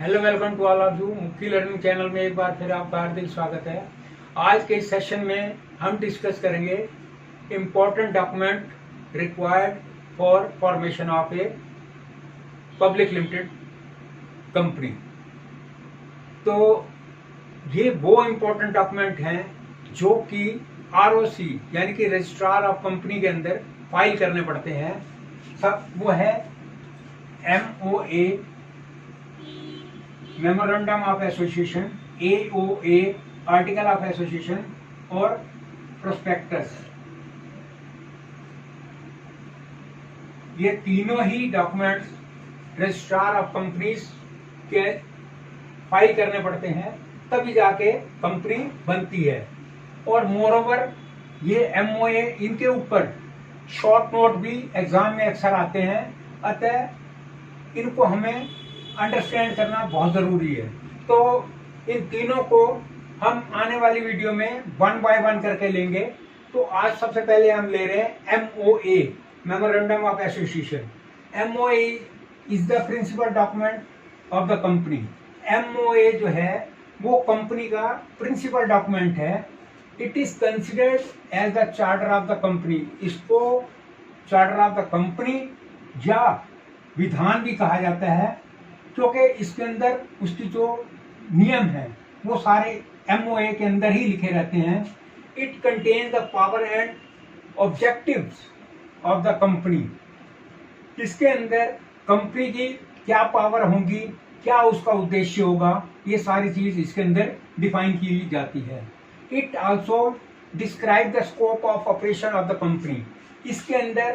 Hello, welcome to all of you. मुक्की learning channel में एक बार फिर आपका हार्दिक स्वागत है। आज के इस सेशन में हम डिस्कस करेंगे important document required for formation of a public limited company. तो ये वो इम्पोर्टेंट डॉक्यूमेंट हैं जो कि ROC यानी कि रजिस्ट्रार ऑफ कंपनी के अंदर फाइल करने पड़ते हैं। सब वो है MOA memorandum of association, AOA article of association और प्रोस्पेक्टस। ये तीनों ही डॉक्यूमेंट्स रजिस्ट्रार ऑफ कंपनीज के फाइल करने पड़ते हैं, तभी जाके कंपनी बनती है। और मोरओवर ये MOA इनके ऊपर शॉर्ट नोट भी एग्जाम में अक्सर आते हैं, अतः इनको हमें अंडरस्टैंड करना बहुत जरूरी है। तो इन तीनों को हम आने वाली वीडियो में 1 बाय 1 करके लेंगे। तो आज सबसे पहले हम ले रहे हैं MOA memorandum of association. MOA is the principal document of the company. MOA जो है वो कंपनी का प्रिंसिपल डॉक्यूमेंट है। It is considered as the charter of the company. इसको चार्टर ऑफ द कंपनी या विधान भी कहा जाता है, क्योंकि इसके अंदर उसकी जो नियम है वो सारे MOA के अंदर ही लिखे रहते हैं। It contain the power and objectives of the company. इसके अंदर कंपनी की क्या पावर होगी, क्या उसका उद्देश्य होगा, ये सारी चीज इसके अंदर डिफाइन की जाती है। It also describe the scope of operation of the company. इसके अंदर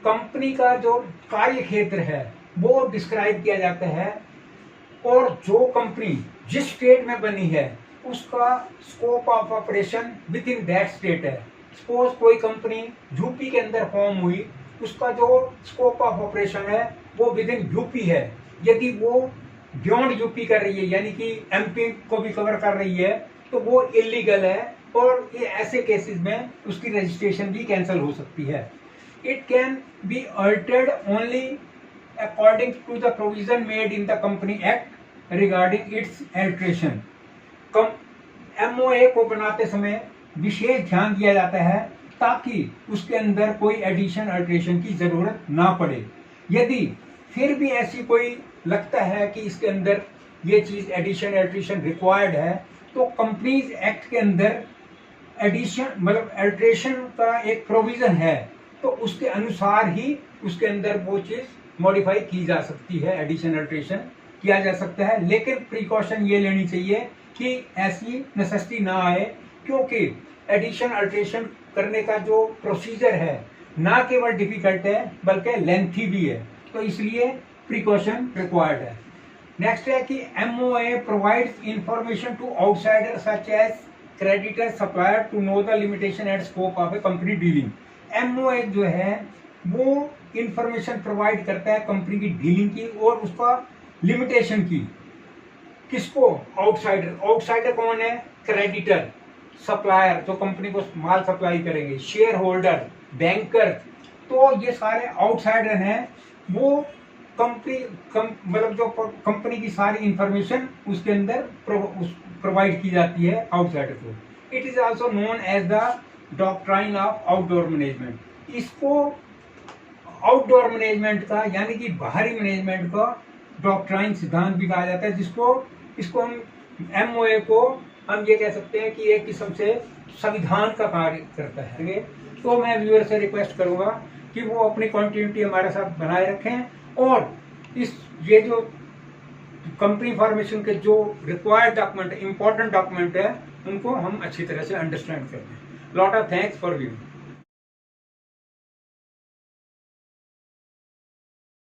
कंपनी का जो कार्य क्षेत्र है वो डिस्क्राइब किया जाता है, और जो कंपनी जिस स्टेट में बनी है उसका scope of operation with in that state है। सपोज कोई कंपनी यूपी के अंदर फॉर्म हुई, उसका जो स्कोप ऑफ ऑपरेशन है वो विद इन यूपी है। यदि वो बियॉन्ड यूपी कर रही है यानी कि MP को भी कवर कर रही है तो वो इलीगल है, और ये ऐसे केसेस में उसकी रजिस्ट्रेशन भी कैंसिल हो सकती है। It can be altered only according to the provision made in the Company Act regarding its alteration। MOA को बनाते समय विशेष ध्यान दिया जाता है ताकि उसके अंदर कोई एडिशन अल्टरेशन की जरूरत ना पड़े। यदि फिर भी ऐसी कोई लगता है कि इसके अंदर ये चीज एडिशन अल्टरेशन रिक्वायर्ड है, तो कंपनीज एक्ट के अंदर एडिशन मतलब अल्टरेशन का एक प्रोविजन है, तो उसके अनुसार ही उसके अंदर वो चीज मॉडिफाई की जा सकती है, एडिशन अल्टरेशन किया जा सकता है। लेकिन प्रिकॉशन ये लेनी चाहिए कि ऐसी नेसेसिटी ना आए, क्योंकि एडिशन अल्टरेशन करने का जो प्रोसीजर है ना केवल डिफिकल्ट है बल्कि लेंथी भी है, तो इसलिए प्रिकॉशन रिक्वायर्ड है। नेक्स्ट है कि MOA provides information to outsider such as creditor supplier to know the limitation and scope of a company dealing. MOA जो है वो इंफॉर्मेशन प्रोवाइड करता है कंपनी की डीलिंग की और उसका लिमिटेशन की। किसको? आउटसाइडर। आउटसाइडर कौन है? क्रेडिटर, सप्लायर जो कंपनी को माल सप्लाई करेंगे, शेयर होल्डर, बैंकर। तो ये सारे आउटसाइडर हैं। वो कंपनी मतलब जो कंपनी की सारी इंफॉर्मेशन उसके अंदर प्रोवाइड की जाती है आउटसाइडर को। It is also known as the doctrine of outdoor management. इसको आउटडोर मैनेजमेंट का यानी कि बाहरी मैनेजमेंट का डॉक्ट्राइन सिद्धांत भी कहा जाता है, इसको हम MOA को हम ये कह सकते हैं कि एक किस्म से संविधान का कार्य करता है। तो मैं व्यूअर से रिक्वेस्ट करूंगा कि वो अपनी कंटिन्यूटी हमारे साथ बनाए रखें, और ये जो कंपनी फॉर्मेशन के जो रिक्वायर्ड डॉक्यूमेंट इंपॉर्टेंट डॉक्यूमेंट है उनको हम अच्छी तरह से अंडरस्टैंड करते हैं। Lot of thanks for view.